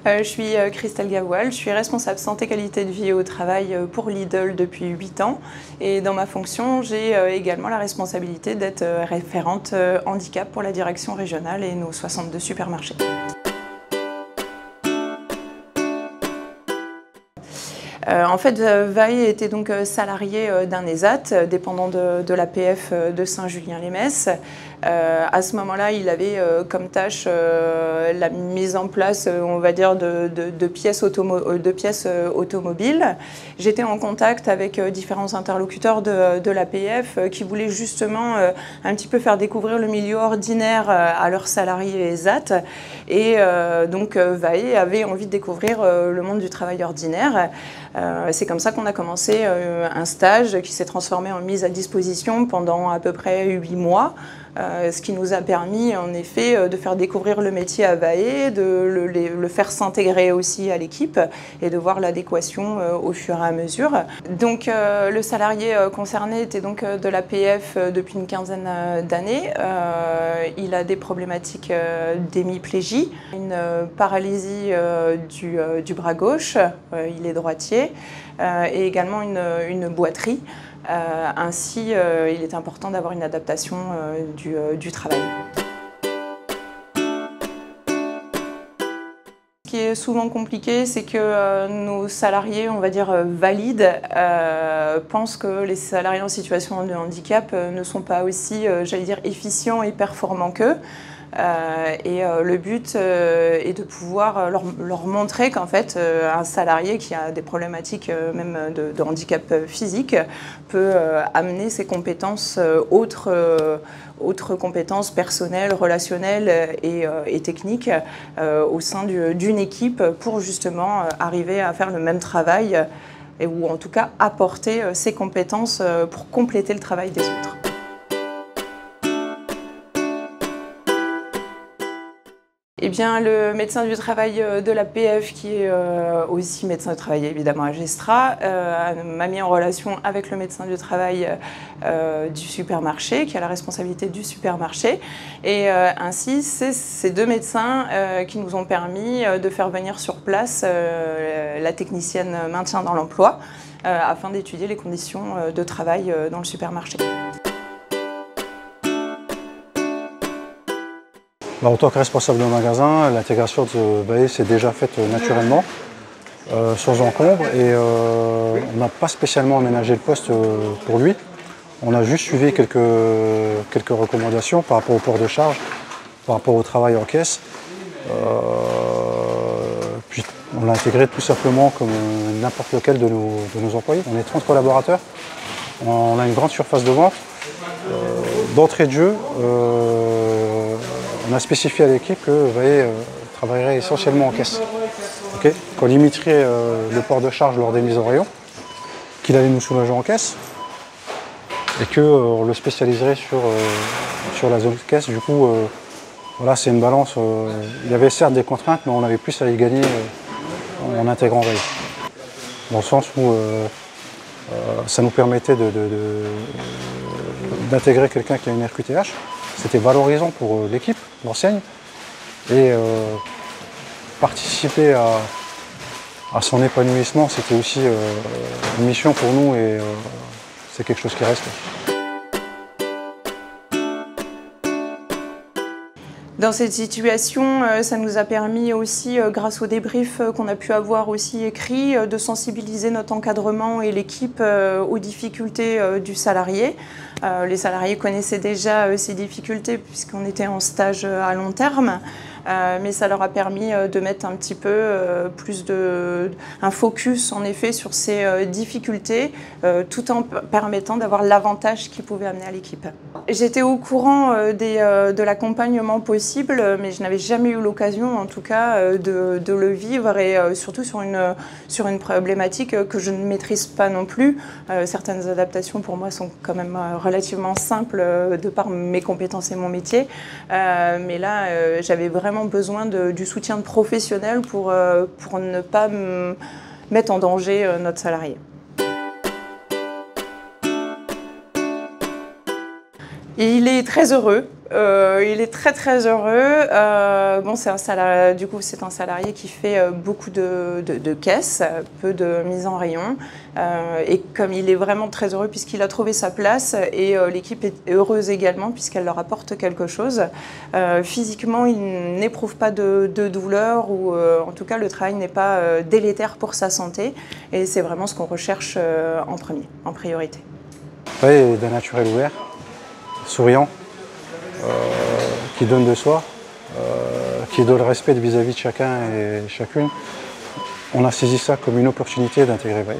Je suis Christelle Gavoil, je suis responsable santé qualité de vie au travail pour Lidl depuis 8 ans et dans ma fonction j'ai également la responsabilité d'être référente handicap pour la direction régionale et nos 62 supermarchés. En fait, Vahe était donc salarié d'un ESAT, dépendant de l'APF de Saint-Julien-les-Metz. À ce moment-là, il avait comme tâche la mise en place, on va dire, de pièces automobiles. J'étais en contact avec différents interlocuteurs de l'APF qui voulaient justement un petit peu faire découvrir le milieu ordinaire à leurs salariés ESAT. Et donc Vahe avait envie de découvrir le monde du travail ordinaire. C'est comme ça qu'on a commencé un stage qui s'est transformé en mise à disposition pendant à peu près 8 mois. Ce qui nous a permis en effet de faire découvrir le métier à Vahe, de le faire s'intégrer aussi à l'équipe et de voir l'adéquation au fur et à mesure. Donc le salarié concerné était donc de l'APF depuis une quinzaine d'années. Il a des problématiques d'hémiplégie, une paralysie du bras gauche, il est droitier, et également une boiterie. Ainsi, il est important d'avoir une adaptation du travail. Ce qui est souvent compliqué, c'est que nos salariés, on va dire valides, pensent que les salariés en situation de handicap ne sont pas aussi, j'allais dire, efficients et performants qu'eux. Le but est de pouvoir leur montrer qu'en fait un salarié qui a des problématiques même de handicap physique peut amener ses compétences autres compétences personnelles, relationnelles et techniques au sein d'une équipe pour justement arriver à faire le même travail ou en tout cas apporter ses compétences pour compléter le travail des autres. Eh bien, le médecin du travail de l'APF, qui est aussi médecin du travail évidemment à Gestra, m'a mis en relation avec le médecin du travail du supermarché, qui a la responsabilité du supermarché. Et ainsi, c'est ces deux médecins qui nous ont permis de faire venir sur place la technicienne maintien dans l'emploi, afin d'étudier les conditions de travail dans le supermarché. En tant que responsable de magasin, l'intégration de Vahe s'est déjà faite naturellement, sans encombre, et on n'a pas spécialement aménagé le poste pour lui. On a juste suivi quelques recommandations par rapport au port de charge, par rapport au travail en caisse. Puis on l'a intégré tout simplement comme n'importe lequel de nos employés. On est 30 collaborateurs, on a une grande surface de vente. D'entrée de jeu, on a spécifié à l'équipe que Vahe travaillerait essentiellement en caisse, qu'on limiterait le port de charge lors des mises en rayon, qu'il allait nous soulager en caisse et qu'on le spécialiserait sur la zone caisse. Du coup, voilà, c'est une balance. Il y avait certes des contraintes, mais on avait plus à y gagner en intégrant Vahe. Dans le sens où ça nous permettait d'intégrer quelqu'un qui a une RQTH. C'était valorisant pour l'équipe, l'enseigne, et participer à son épanouissement, c'était aussi une mission pour nous et c'est quelque chose qui reste. Dans cette situation, ça nous a permis aussi, grâce au débrief qu'on a pu avoir aussi écrit, de sensibiliser notre encadrement et l'équipe aux difficultés du salarié. Les salariés connaissaient déjà ces difficultés puisqu'on était en stage à long terme. Mais ça leur a permis de mettre un petit peu plus un focus en effet sur ces difficultés tout en permettant d'avoir l'avantage qu'ils pouvaient amener à l'équipe. J'étais au courant de l'accompagnement possible, mais je n'avais jamais eu l'occasion en tout cas de le vivre et surtout sur une problématique que je ne maîtrise pas non plus. Certaines adaptations pour moi sont quand même relativement simples de par mes compétences et mon métier, mais là j'avais vraiment besoin du soutien de professionnels pour ne pas mettre en danger notre salarié. Et il est très heureux Il est très très heureux. Bon, c'est un salarié qui fait beaucoup de caisses, peu de mise en rayon. Et comme il est vraiment très heureux puisqu'il a trouvé sa place et l'équipe est heureuse également puisqu'elle leur apporte quelque chose. Physiquement, il n'éprouve pas de douleur ou en tout cas le travail n'est pas délétère pour sa santé. Et c'est vraiment ce qu'on recherche en premier, en priorité. Oui, d'un naturel ouvert, souriant. Qui donne de soi, qui donne le respect vis-à-vis de chacun et chacune. On a saisi ça comme une opportunité d'intégrer Vaille.